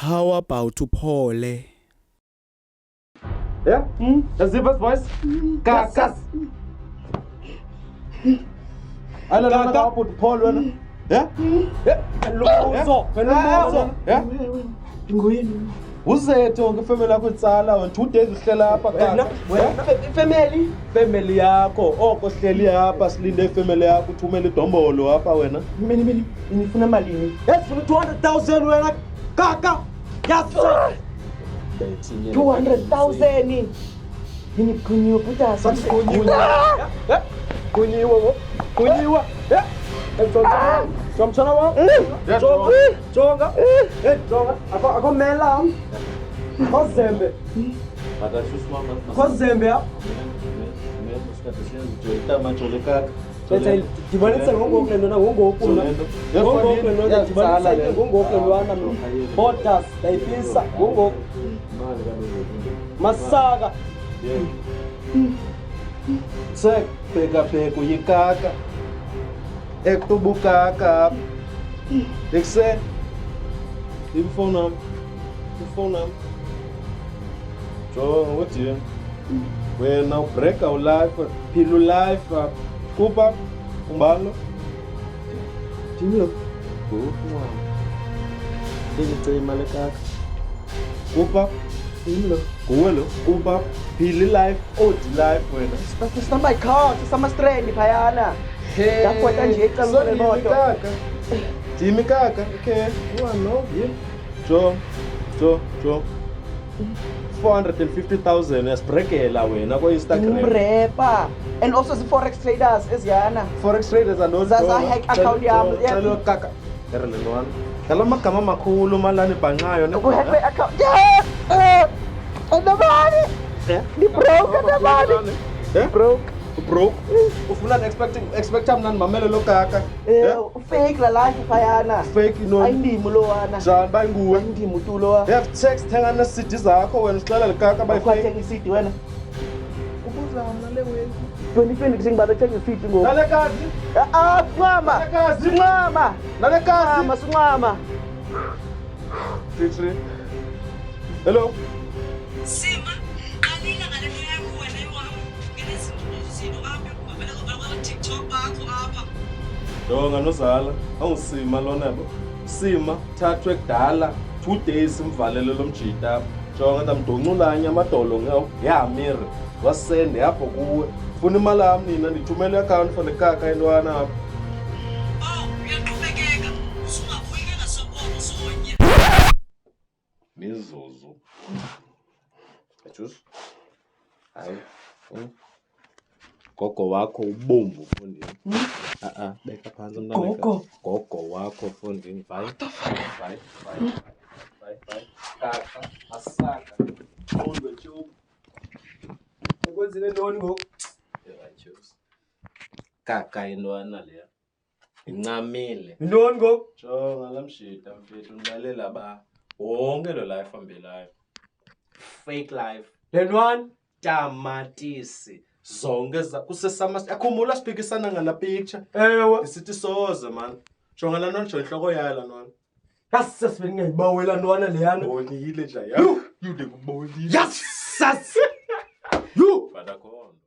How about Uphole? Yeah? That's the best voice? Kakas. I don't know how to put Uphole on. Yeah? Yeah? Who's it? Family yakho itsala wena 2 days uhlala hapa kaka. Family yakho oko hleli hapa silinde family yakho uthumela idombolo hapa wena. Mini ngifuna malini? Yasifuna 200,000 wena kaka. Yasifuna 200,000. Yini kunyiwa puta sathi kunyiwa. Somchana wa? Jonga. Jonga. Akomela. Kozembe. Kozembe ya. Dibanisa ngongokelo na ngongokuna. Ngongokelo na dibanisa ngongokelo na botas dayipisa ngongok. Masaka. Sek pega uyikaka. Ekubukaka. Ekse. Imfona. Jo, what you? When now break our life, pilu life, kupa, umbalo. Timlo. Dili tse malekaka. Kupa, Timlo. kuwelo, kupa, pili life, odi life wena. Sasa my car, sasa strand phayana. Yakwata nje ecaleni lemoto. Jimmy kaka, okay. No, yeah. Jo. 450,000 yasibrekela wena kwa Instagram. Mrepa. And also the forex traders eziyana. Forex traders ano. Zaza hack account yami. Celo kaka. Erle lwana. Kala magama makhulu malani bhanqayo ne. Ku hack account. Yeah. Andabani. Di broke andabani. Broke. Ufuna expect mnani mamele lo kaka. Fake la life phayana. Fake no. Ayindimi lo wana. Njani bayinguwe? Ayindimi utulo wa. Have text thenga na CD zakho wena uhlala likaka Bayithenga i-CD wena. Ubuza mna le wena. 2020 ngizingibala thenga i-CD ngoku. Nale kazi. Sinqama. Sinqama. Nale kazi. Sinqama. Three. Hello. Sima, qalila ngale nto yakho wena iwam. Ngenezinto apha ekubabela ngoba TikTok bakho apha. Jonga nozala, awusima lona yabo. Sima thathwe kudala 2 days imvalelo lomjita. Jonga ndamdonculanya amadolo ngawo. Yamiri. Wasende yapho kuwe. Funa imali yami nina ndithumela i-account for lekaka entwana apha. Oh, uyaqhubekeka. Usungabuyi ngasokolo sonye. Mizuzu. Ajus. Hayi. Gogo wakho ubomvu mfondini. Beka phansi mntana. Gogo wakho mfondini. Bye. Kaka, asaka. Ulwe tube. Ukwenzile ntoni ngoku? Ajus. Kaka intwana leya. Incamile. Ntoni ngoku? Jonga lamshita mfethu nilalela ba. Wonke lo life ambelayo. Fake life. Lentwana Tamatisi. Zonke kusesama akhumbula siphikisana ngala picture. ewe. Sithi soze man. Jonga la nonjo inhloko yala nona. Kasisasibeni ngiyibawela ntwana leyana. Bonile nje ya. Yude kubonile. Yes! Bada khona.